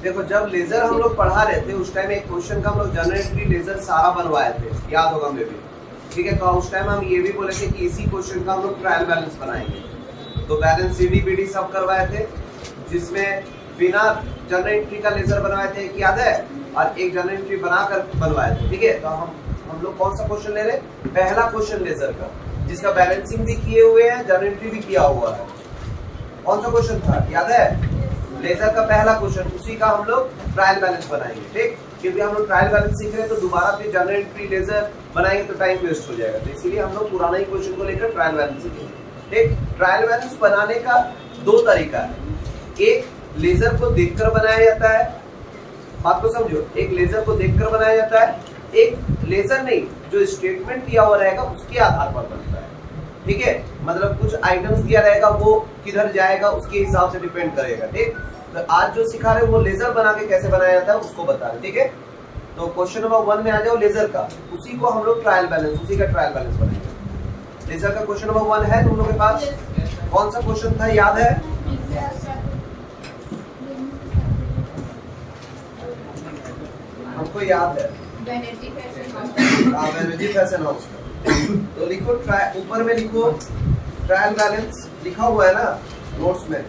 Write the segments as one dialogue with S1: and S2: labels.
S1: देखो जब लेजर हम लोग पढ़ा रहे थे उस टाइम एक क्वेश्चन का हम लोग जनरल एंट्री लेजर सारा बनवाए थे, याद होगा मे भी, ठीक है। तो उस टाइम हम ये भी बोले थे कि इसी क्वेश्चन का हम लोग ट्रायल बैलेंस बनाएंगे। तो बैलेंस सीडी बीडी सब करवाए थे, जिसमें बिना जनरल एंट्री का लेजर बनवाए थे, एक याद है, और एक जनरल एंट्री बनाकर बनवाए थे, ठीक है। तो हम लोग कौन सा क्वेश्चन ले रहे, पहला क्वेश्चन लेजर का, जिसका बैलेंसिंग भी किए हुए हैं, जनरल एंट्री भी किया हुआ है। कौन सा क्वेश्चन था, याद है, लेजर का पहला क्वेश्चन, उसी का हम लोग ट्रायल बैलेंस बनाएंगे, ठीक। क्योंकि हम लोग ट्रायल बैलेंस सीख रहे हैं तो दोबारा फिर जनरल एंट्री लेजर बनाएंगे तो टाइम वेस्ट हो जाएगा, तो इसीलिए हम लोग पुराना ही क्वेश्चन को लेकर ट्रायल बैलेंस सीखेंगे, ठीक। ट्रायल बैलेंस बनाने का दो तरीका है, एक लेजर को देखकर बनाया जाता है, बात को समझो, एक लेजर को देखकर बनाया जाता है, एक लेजर नहीं, जो स्टेटमेंट दिया हुआ रहेगा उसके आधार पर बनता है, ठीक है। मतलब कुछ आइटम्स दिया रहेगा, वो किधर जाएगा उसके हिसाब से डिपेंड करेगा, ठीक। तो आज जो सिखा रहे हैं वो लेजर बना के कैसे बनाया जाता है उसको बता रहे, ठीक है। तो क्वेश्चन नंबर 1 में आ जाओ लेजर का, उसी को हम लोग ट्रायल बैलेंस, उसी का ट्रायल बैलेंस बनाएंगे। लेजर का क्वेश्चन नंबर 1 है तुम लोगों के पास, कौन सा क्वेश्चन था, याद है, हमको याद है, वैनिटी फैशन हाउस। तो लिखो ऊपर में लिखो ट्रायल बैलेंस, लिखा हुआ है ना नोट्स में।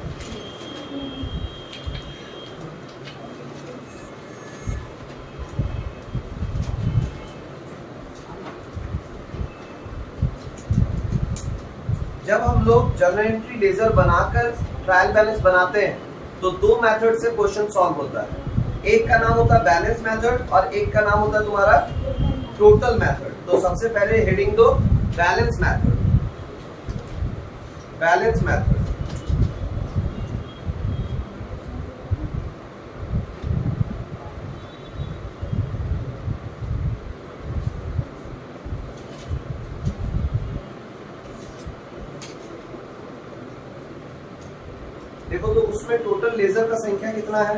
S1: जब हम लोग जनरल एंट्री लेजर बनाकर ट्रायल बैलेंस बनाते हैं तो दो मेथड से क्वेश्चन सॉल्व होता है, एक का नाम होता है बैलेंस मेथड और एक का नाम होता है तुम्हारा टोटल मेथड। तो सबसे पहले हेडिंग दो बैलेंस मेथड, बैलेंस मेथड। देखो तो उसमें टोटल लेजर का संख्या कितना है,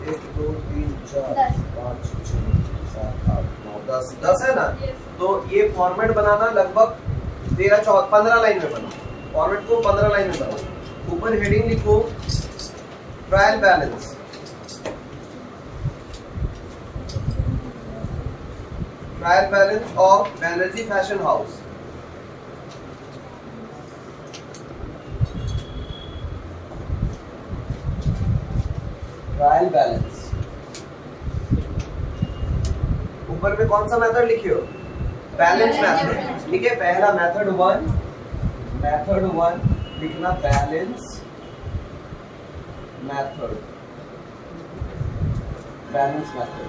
S1: 1 2 3 4 5 6 7 8 9 10 10 है ना। तो ये फॉर्मेट बनाना लगभग 13 14 15 लाइन में बनाओ, फॉर्मेट को 15 लाइन में बनाओ। ऊपर हेडिंग लिखो trial balance, trial balance of Banerjee fashion house. Trial balance ऊपर पे कौन सा मेथड लिखे हो, बैलेंस मेथड, ठीक है। पहला मेथड 1, मेथड 1 लिखना बैलेंस मेथड, बैलेंस मेथड,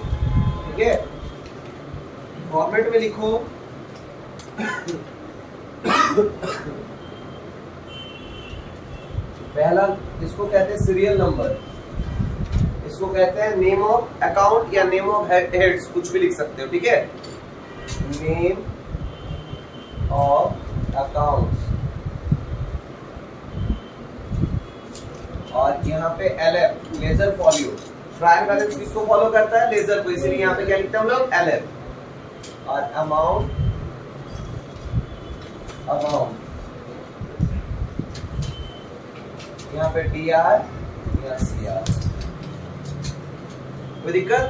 S1: ठीक है। फॉर्मेट में लिखो पहला, इसको कहते हैं सीरियल नंबर, इसको कहते हैं नेम ऑफ अकाउंट या नेम ऑफ हेड्स, कुछ भी लिख सकते हो, ठीक है। नेम ऑफ अकाउंट्स, और यहाँ पे LF ledger follow, trial balance किसको फॉलो करता है, लेजर को, इसीलिए यहाँ पे क्या लिखते हैं हम लोग, LF। और अमाउंट, अमाउंट यहाँ पे DR या CR, कोई दिक्कत,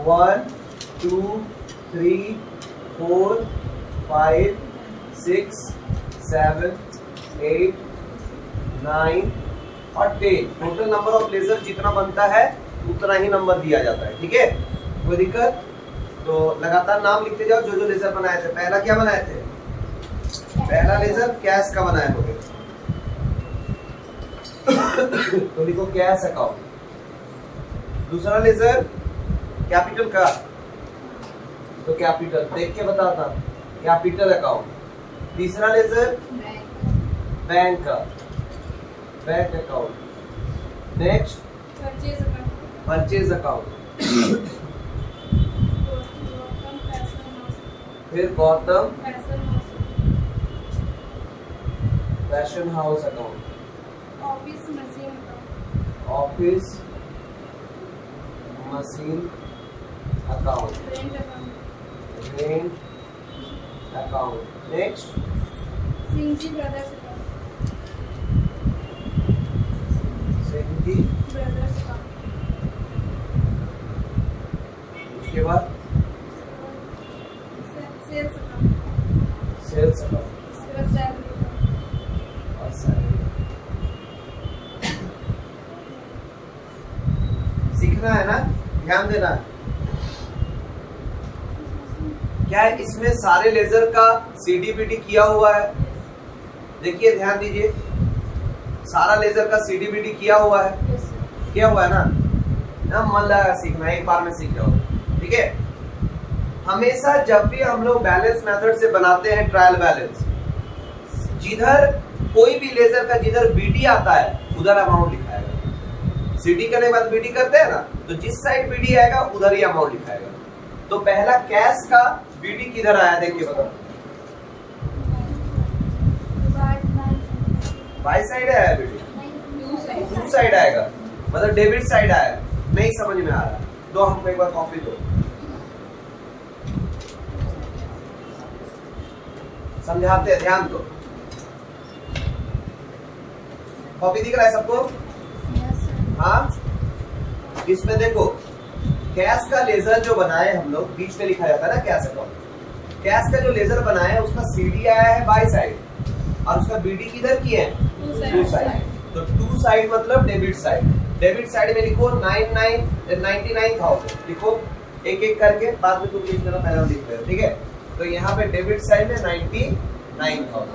S1: 1 2 3 4 5 6 7 8 9 और 10, टोटल नंबर ऑफ लेजर जितना बनता है उतना ही नंबर दिया जाता है, ठीक है। कोई दिक्कत, तो लगातार नाम लिखते जाओ जो जो लेजर बनाए थे। पहला क्या बनाए थे, पहला लेजर कैश का बनाए होंगे तो लिखो कैश अकाउंट। दूसरा लेजर कैपिटल का, तो कैपिटल देख के बताता, कैपिटल अकाउंट। तीसरा लेजर बैंक का, bank account. Next purchase account, फिर Gautam fashion house account,
S2: office machine account,
S1: office machine account,
S2: rent account,
S1: rent account. Next
S2: सिंजी ब्रदर्स अकाउंट,
S1: सेंची
S2: ब्रदर्स का
S1: उसके बाद
S2: सेल्स का
S1: सेल्स अकाउंट
S2: उसके बाद सैलरी का
S1: और सैलरी। सीखना है ना, ध्यान देना है। क्या है इसमें सारे लेजर का सीडीबीडी किया हुआ है? देखिए ध्यान दीजिए, सारा लेजर का सीडीबीडी किया हुआ है,
S2: यस सर
S1: किया हुआ है ना। ना मन लगा सीखना, एक बार में सीख जाओ, ठीक है। हमेशा जब भी हम लोग बैलेंस मेथड से बनाते हैं ट्रायल बैलेंस, जिधर कोई भी लेजर का जिधर बीडी आता है उधर अमाउंट लिखाएगा। सीडी करने के बाद बीडी करते हैं ना, तो जिस साइड बीडी आएगा उधर ही अमाउंट लिखाएगा। तो पहला कैश का बीडी किधर आया देखिए बताओ, बाई साइड आया बीडी, टू साइड आएगा, मतलब डेबिट साइड आएगा। नहीं समझ में आ रहा, दो हमको एक बार कॉपी दो, समझाते हैं, ध्यान दो। कॉपी दिख रहा है सबको? हाँ, इसमें देखो कैश का लेजर जो बनाए हम लोग, बीच में लिखा जाता है ना कैश अकाउंट। कैश का जो लेजर बनाया है उसका सीडी आया है बाई साइड और उसका बीडी किधर की है? To side. तो टू साइड मतलब डेबिट साइड। डेबिट साइड में लिखो 99,000 लिखो, एक एक करके, बाद में तुम लिख देना, पहले लिख देना, ठीक है। तो यहाँ पे डेबिट साइड में 99,000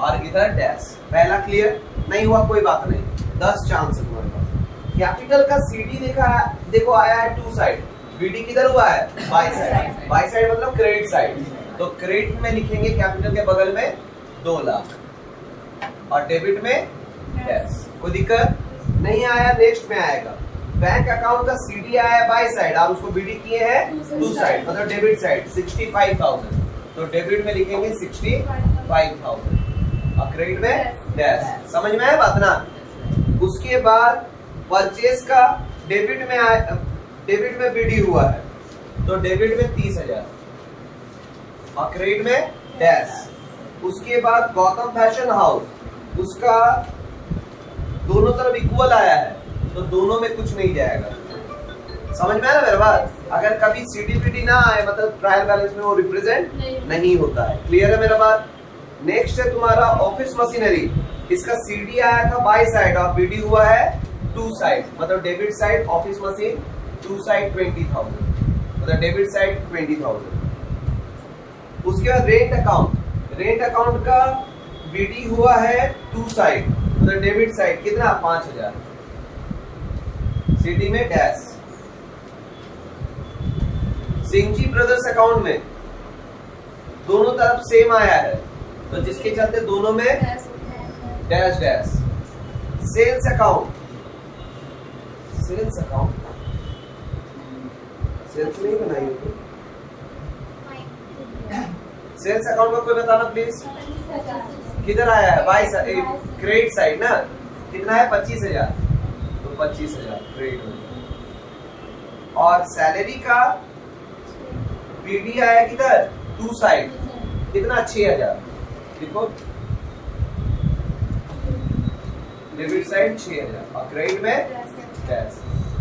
S1: और इधर डैश। पहला क्लियर? नहीं हुआ कोई बात नहीं, 10 चांस है तुम्हारे पास। कैपिटल का सीडी देखा है, देखो आया है टू साइड, बीडी किधर हुआ है? By side. बाई साइड मतलब क्रेडिट साइड। तो क्रेडिट में लिखेंगे कैपिटल के बगल में 2 लाख और डेबिट में डैश। कोई दिक्कत नहीं आया? नेक्स्ट में आएगा बैंक अकाउंट का सीडी आया है बाई साइड और उसको बीडी किए हैं टू साइड, मतलब डेबिट साइड 65,000। तो डेबिट में लिखेंगे 65,000 और क्रेडिट में डैश। समझ में आया बात ना? उसके बाद परचेज का डेबिट में आया, डेबिट में बीडी हुआ है, तो डेबिट में 30,000 और क्रेडिट में डैश। उसके बाद गौतम फैशन हाउस, उसका दोनों तरफ इक्वल आया है, तो दोनों में कुछ नहीं जाएगा। समझ में आया ना मेरे बात? अगर कभी सीडीपीडी ना आए मतलब ट्रायल बैलेंस में वो रिप्रेजेंट नहीं होता है। क्लियर है मेरा बात? नेक्स्ट है तुम्हारा ऑफिस मशीनरी, इसका सीडी आया था बाई साइड और बीडी हुआ है टू साइड, मतलब debit side office machine, to side 20,000, मतलब डेबिट साइड 20,000। उसके बाद रेंट अकाउंट, रेंट अकाउंट का बीडी हुआ है टू साइड, मतलब डेबिट साइड कितना? 5,000, सीडी में डैश। सिंची ब्रदर्स अकाउंट में दोनों तरफ सेम आया है, तो जिसके चलते दोनों में dash dash. Sales account, sales account sales नहीं बनाई होगी। सेल्स अकाउंट का कोई बताना प्लीज, किधर आया है? बाई साइड, क्रेडिट साइड ना। कितना है? 25,000, तो 25,000 क्रेडिट हो गया। और सैलरी का बीडी आया किधर? टू साइड, कितना? 6,000 देखो, डेबिट साइड 6,000 और क्रेडिट में डैश।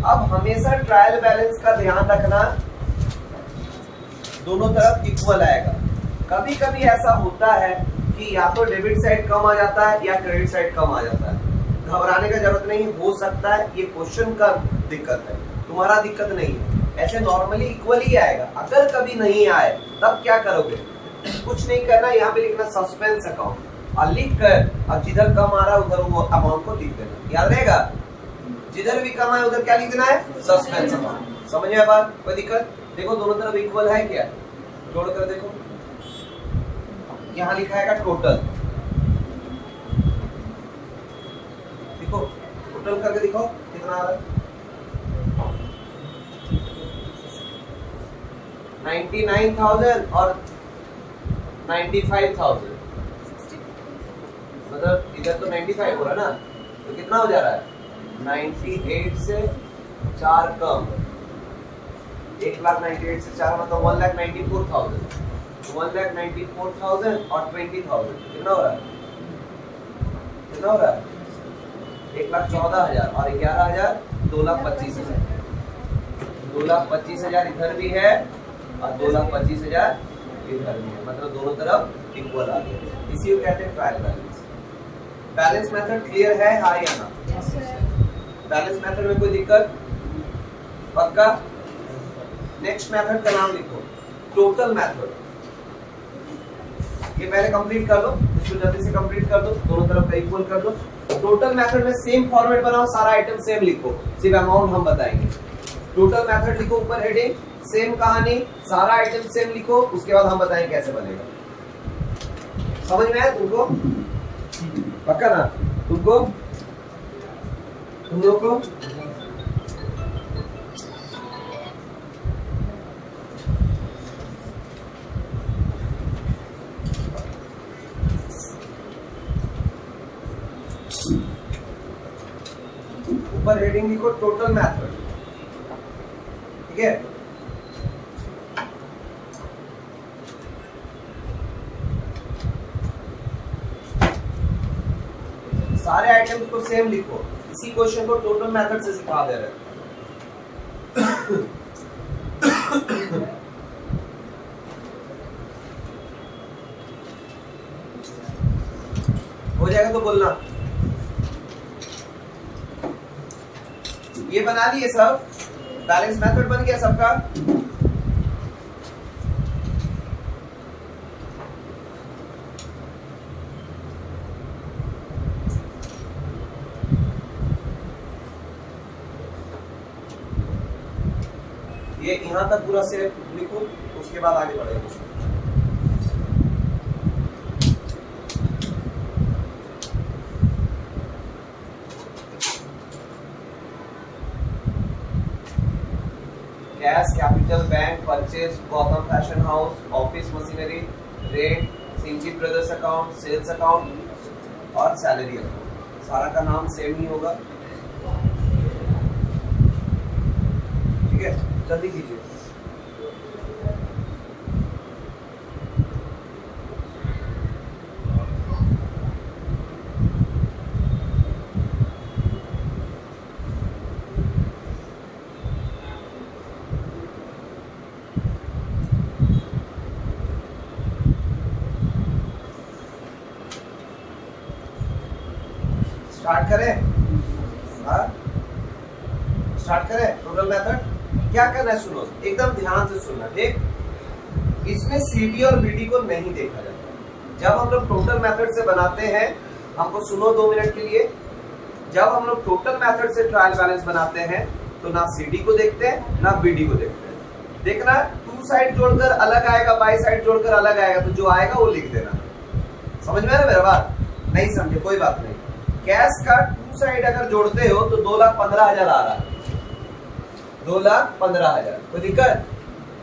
S1: अब हमेशा ट्रायल बैलेंस का ध्यान रखना, दोनों तरफ इक्वल आएगा। कभी कभी ऐसा होता है कि या तो डेबिट साइड कम आ जाता है या क्रेडिट साइड कम आ जाता है। घबराने का जरूरत नहीं, हो सकता है ये क्वेश्चन का दिक्कत है, तुम्हारा दिक्कत नहीं है। ऐसे नॉर्मली इक्वल ही आएगा। अगर कभी नहीं आए तब क्या करोगे? कुछ नहीं करना, यहाँ पे लिखना सस्पेंस अकाउंट और लिख कर, अब जिधर कम आ रहा है उधर वो अमाउंट को लिख देना, याद रहेगा। जिधर भी कम आए उधर क्या लिख देना है? Suspense amount. समझ में बात? कोई दिक्कत? देखो दोनों तरफ इक्वल है क्या, जोड़ कर देखो, यहाँ लिखा है टोटल, देखो टोटल करके दिखाओ कितना आ रहा है। 99,000 और 95,000, मतलब इधर तो 95 हो रहा है ना, तो कितना हो जा रहा है? 98 से 4 कम, 1,98,000 से 4 मतलब 1,94,000, 1,94,000 और 20,000 कितना हो रहा है? कितना हो रहा है? 1,14,000 और 11,000 2,25,000। 2,25,000 इधर भी है और 2,25,000 इधर भी है, मतलब दोनों तरफ इक्वल आ गया। इसी को कहते हैं trial balance. Balance method clear है, हाँ या ना?
S2: Yes, sir.
S1: बैलेंस मेथड में कोई दिक्कत? पक्का? नेक्स्ट मेथड का नाम लिखो, टोटल मेथड। ये पहले कंप्लीट कर दो, इसको जल्दी से कंप्लीट कर दो, दोनों तरफ का इक्वल कर दो। टोटल मेथड में सेम फॉर्मेट बनाओ, सारा आइटम सेम लिखो, सिर्फ अमाउंट हम बताएंगे। टोटल मेथड लिखो, ऊपर हेडिंग सेम कहानी, सारा आइटम सेम लिखो, उसके बाद हम बताएंगे कैसे बनेगा। समझ में आया तुमको? पक्का ना? तुमको, तुम लोग को ऊपर हेडिंग लिखो टोटल मेथड, ठीक है? सारे आइटम्स को सेम लिखो, इसी क्वेश्चन को टोटल मेथड से सिखा दे रहे हैं। हो जाएगा तो बोलना। ये बना लिए सब, बैलेंस मेथड बन गया सबका। ये यहां तक पूरा से लिखो, उसके बाद आगे बढ़ेंगे। Cash, capital, bank, purchase, Gautam fashion house, office machinery, rent, सिंजी ब्रदर्स अकाउंट, सेल्स अकाउंट और सैलरी अकाउंट, सारा का नाम सेम ही होगा, ठीक है? जल्दी कीजिए। स्टार्ट करें? हाँ, स्टार्ट करें। टोटल मेथड क्या करना है, सुनो, एकदम ध्यान से सुनना, ठीक? इसमें सीडी और बीडी को नहीं देखा जाता। जब हम लोग टोटल मेथड से बनाते हैं, हमको सुनो 2 मिनट के लिए, जब हम लोग टोटल मेथड से ट्रायल बैलेंस बनाते हैं तो ना सीडी को देखते हैं ना बीडी को देखते हैं। देखना, 2 साइड जोड़कर अलग आएगा, बाई साइड जोड़कर अलग आएगा, तो जो आएगा वो लिख देना। समझ में आ रहा है मेरा बात? नहीं समझे कोई बात नहीं। कैश का 2 साइड अगर जोड़ते हो तो 2,15,000 आ रहा है, 2,15,000, कोई दिक्कत?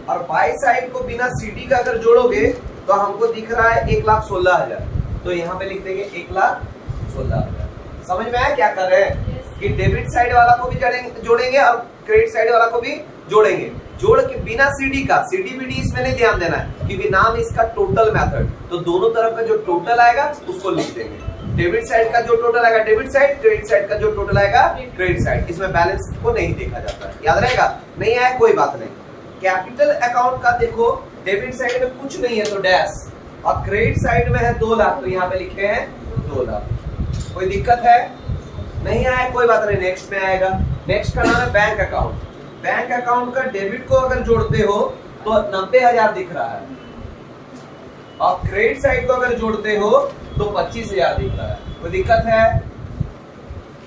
S1: और बाई साइड को बिना सीडी का अगर जोड़ोगे तो हमको दिख रहा है 1,16,000, तो यहाँ पे लिख देंगे 1,16,000। समझ में आया क्या कर रहे हैं? कि डेबिट साइड वाला को भी जोड़ेंगे और क्रेडिट साइड वाला को भी जोड़ेंगे, जोड़ के बिना सीडी का। सीडी बीडी इसमें नहीं ध्यान देना है, क्योंकि नाम इसका टोटल मेथड, तो दोनों तरफ का जो टोटल आएगा उसको लिख देंगे। डेबिट साइड का जो टोटल आएगा डेबिट साइड, क्रेडिट साइड का जो टोटल आएगा क्रेडिट साइड। इसमें बैलेंस को नहीं देखा जाता है, याद रहेगा? नहीं आया कोई बात नहीं। कैपिटल अकाउंट का देखो, डेबिट साइड में कुछ नहीं है तो डैश, और क्रेडिट साइड में है 2 लाख, तो यहाँ पे लिखे हैं 2 लाख। कोई दिक्कत है? नहीं आया कोई बात नहीं, नेक्स्ट में आएगा। नेक्स्ट का नाम है बैंक अकाउंट। बैंक अकाउंट का डेबिट को अगर जोड़ते हो तो 90,000 दिख रहा है, और क्रेडिट साइड को अगर जोड़ते हो तो 25,000 दिख रहा है। कोई दिक्कत है?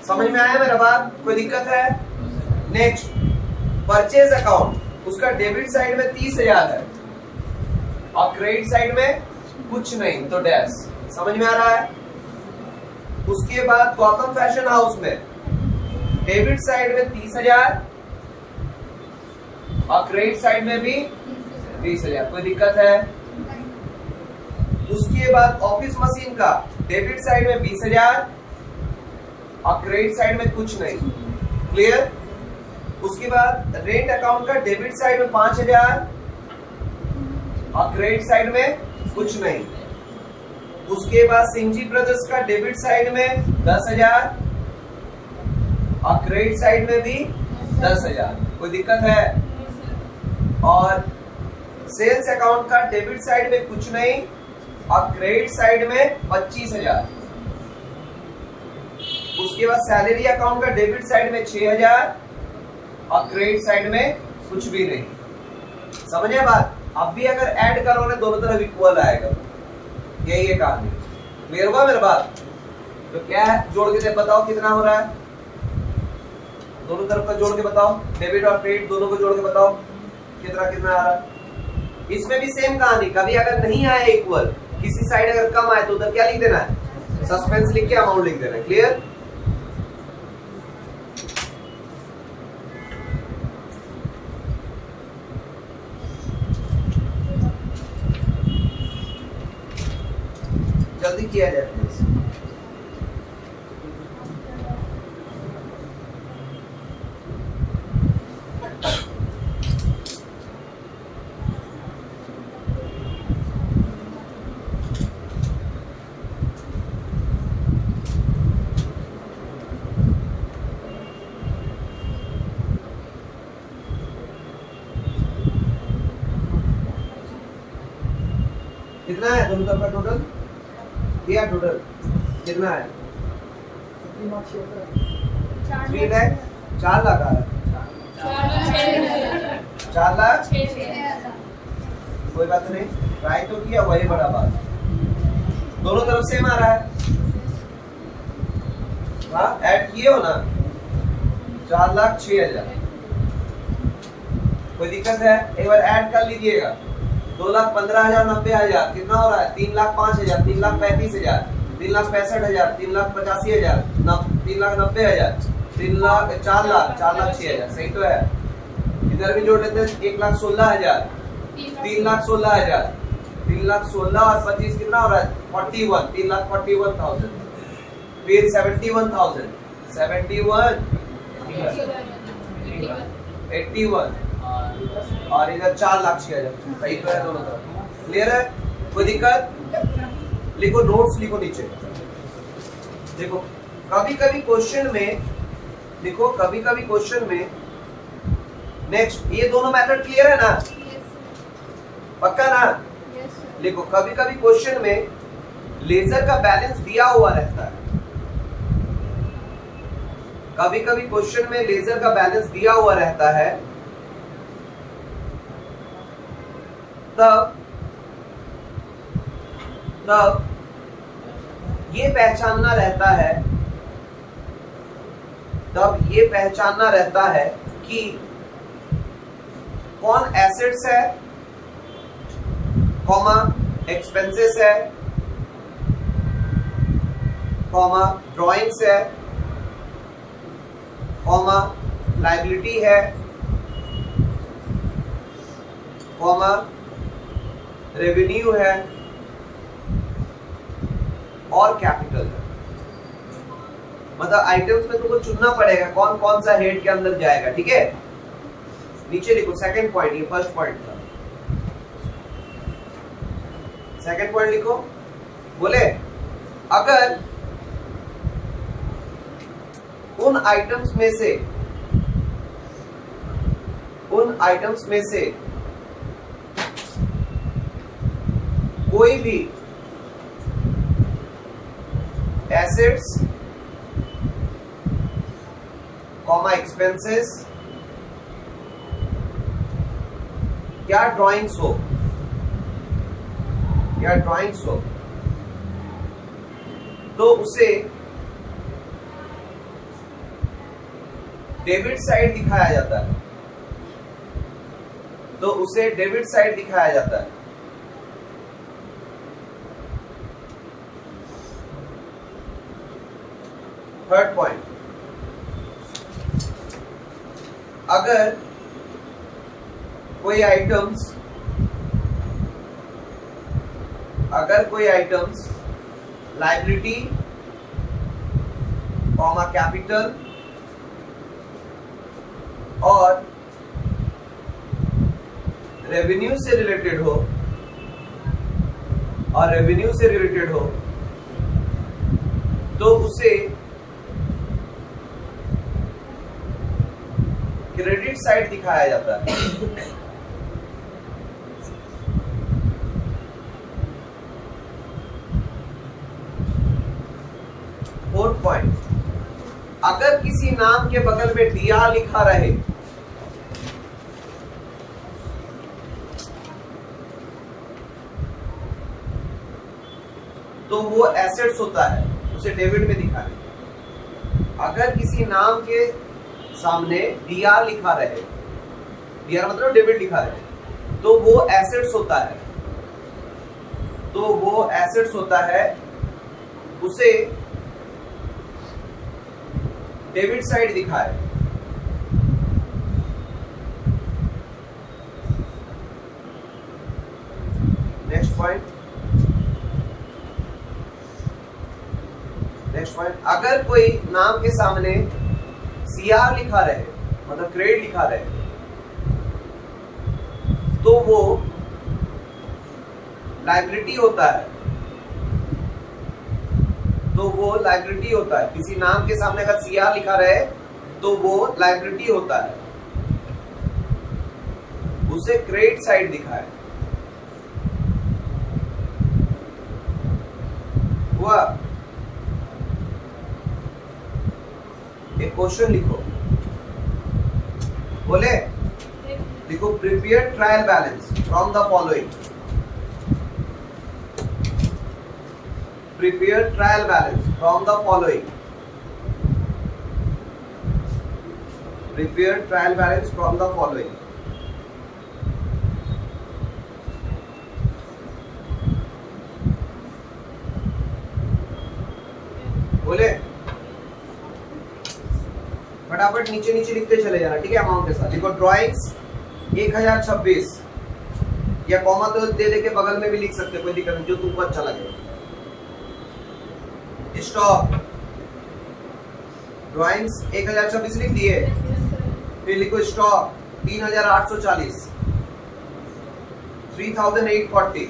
S1: समझ में आया मेरा बात? कोई दिक्कत है? नेक्स्ट, परचेज अकाउंट, उसका डेबिट साइड में 30,000 है और क्रेडिट साइड में कुछ नहीं, तो डैश। समझ में आ रहा है? उसके बाद गौतम फैशन हाउस में डेबिट साइड में 30,000 और क्रेडिट साइड में भी 20,000। कोई दिक्कत है? उसके बाद ऑफिस मशीन का डेबिट साइड में 20,000 और क्रेडिट साइड में कुछ नहीं। क्लियर? उसके बाद रेंट अकाउंट का डेबिट साइड में 5,000 और क्रेडिट साइड में कुछ नहीं। उसके बाद सिंजी ब्रदर्स का डेबिट साइड में 10,000 और क्रेडिट साइड में भी 10,000। कोई दिक्कत है? और सेल्स अकाउंट का डेबिट साइड में कुछ नहीं और क्रेडिट साइड में 25,000। उसके बाद सैलरी अकाउंट का डेबिट साइड में 6,000 और क्रेडिट साइड में कुछ भी नहीं। समझे बात? अब भी अगर ऐड करोगे दोनों तरफ इक्वल आएगा। यही है कहानी। क्लियर हुआ मेरी बात? तो क्या है, जोड़ के बताओ कितना हो रहा है। दोनों तरफ का जोड़ के बताओ, डेबिट और क्रेडिट दोनों को जोड़ के बताओ कितना कितना आ रहा है। इसमें भी सेम कहानी, कभी अगर नहीं आए इक्वल, किसी साइड अगर कम आए तो उधर क्या लिख देना है, सस्पेंस लिख के अमाउंट लिख देना है। क्लियर? जल्दी किया जाए प्लीज। कितना है दोनों तरफ का टोटल? दिया टोटल कितना है? 3 लाख 4 लाख आ रहा है। 4 लाख कोई बात नहीं, ट्राई तो किया, वही बड़ा बात। दोनों तरफ सेम आ रहा है। हाँ ऐड किए हो ना, 4,06,000। कोई दिक्कत है? एक बार ऐड कर लीजिएगा। 2,15,000 90,000 कितना हो रहा है? 3,05,000 3,35,000 3,65,000 3,85,000 3,90,000 4,06,000। सही तो है? इधर भी जोड़ लेते हैं 1,16,000 3,16,000 3,16,000 और 25 कितना हो रहा है? 41 3,41,000। फिर 71,000 71 81 और इधर 4,06,000। सही तो है दोनों तरफ? क्लियर है? कोई दिक्कत? लिखो, नोट्स लिखो नीचे। देखो कभी कभी क्वेश्चन में, देखो कभी कभी क्वेश्चन में, नेक्स्ट ये दोनों मेथड क्लियर है ना? पक्का ना? लिखो कभी कभी क्वेश्चन में लेजर का बैलेंस दिया हुआ रहता है। कभी कभी क्वेश्चन में लेजर का बैलेंस दिया हुआ रहता है, तब ये पहचानना रहता है, तब ये पहचानना रहता है कि कौन एसेट्स है, कॉमा एक्सपेंसेस है, कॉमा ड्राइंग्स है, कॉमा लायबिलिटी है, कॉमा रेवेन्यू है और कैपिटल है। मतलब आइटम्स में तुमको चुनना पड़ेगा कौन कौन सा हेड के अंदर जाएगा। ठीक है? नीचे लिखो सेकंड पॉइंट, ये फर्स्ट पॉइंट था। सेकंड पॉइंट लिखो। बोले अगर उन आइटम्स में से कोई भी एसेट्स, कॉमा एक्सपेंसेस या ड्राइंग्स हो, तो उसे डेबिट साइड दिखाया जाता है। थर्ड पॉइंट, अगर कोई आइटम्स लायबिलिटी, कॉमा कैपिटल और रेवेन्यू से रिलेटेड हो, तो उसे क्रेडिट साइड दिखाया जाता है। फोर्थ पॉइंट, अगर किसी नाम के बगल में DR लिखा रहे तो वो एसेट्स होता है, उसे डेबिट में दिखाने। अगर किसी नाम के सामने DR लिखा रहे, DR मतलब डेबिट लिखा रहे, तो वो एसेट्स होता है, तो वो एसेट्स होता है, उसे डेबिट साइड दिखाए। नेक्स्ट पॉइंट, अगर कोई नाम के सामने CR लिखा रहे, मतलब क्रेडिट लिखा रहे, तो वो लायबिलिटी होता है, तो वो लायबिलिटी होता है। किसी नाम के सामने अगर CR लिखा रहे तो वो लायबिलिटी होता है, उसे क्रेडिट साइड दिखाए। हुआ? एक क्वेश्चन लिखो, बोले लिखो prepare trial balance from the following. Prepare trial balance from the following. Prepare trial balance from the following. बोले फटाफट नीचे नीचे लिखते चले जाना, ठीक है? अमाउंट के साथ लिखो ड्राइंग्स 1026, या कॉमा तो दे दे के बगल में भी लिख सकते, कोई दिक्कत नहीं, जो तुमको अच्छा लगे। स्टॉक ड्राइंग्स 1026 लिख दिए, फिर लिखो स्टॉक 3840, 3840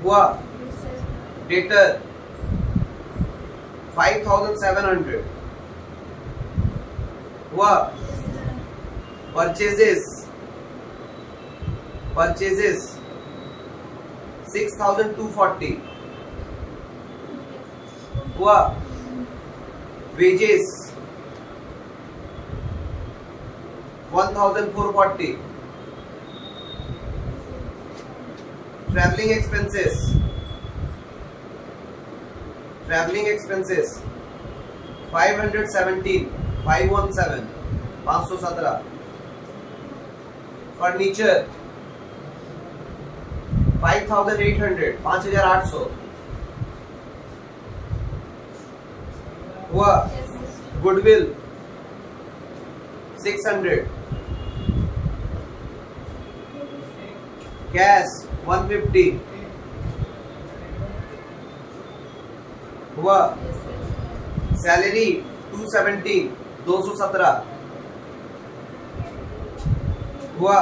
S1: हुआ। डेटर 5700 हुआ। परचेजेस 6240 हुआ। वेजेस 1440। Travelling expenses 517 517। फर्नीचर 5800 5800 हुआ। गुडविल 600। कैश 150 हुआ। सैलरी 270 217 हुआ।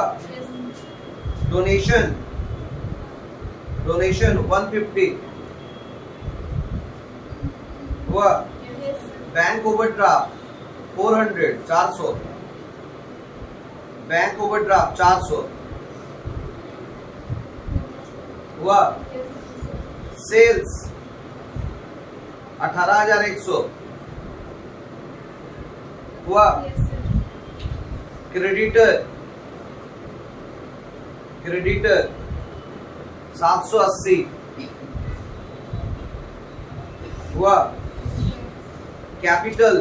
S1: डोनेशन 150 हुआ। Bank overdraft 400 400। बैंक ओवरड्राफ्ट 400 हुआ। सेल्स 18100 हुआ। क्रेडिटर 780 हुआ। कैपिटल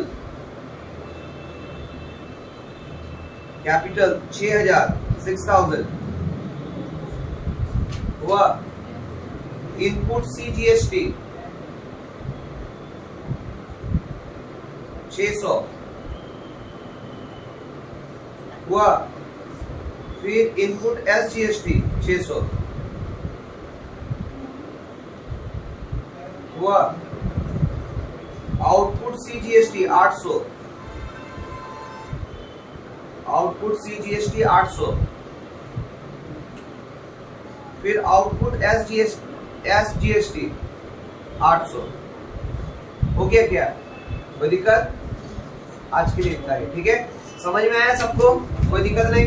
S1: 6000 हुआ। इनपुट CGST 600 हुआ। फिर इनपुट SGST 600 हुआ। आउटपुट CGST 800 फिर आउटपुट SGST 800। हो गया क्या? कोई दिक्कत? आज के लिए इतना ही, ठीक है। समझ में आया सबको? कोई दिक्कत नहीं?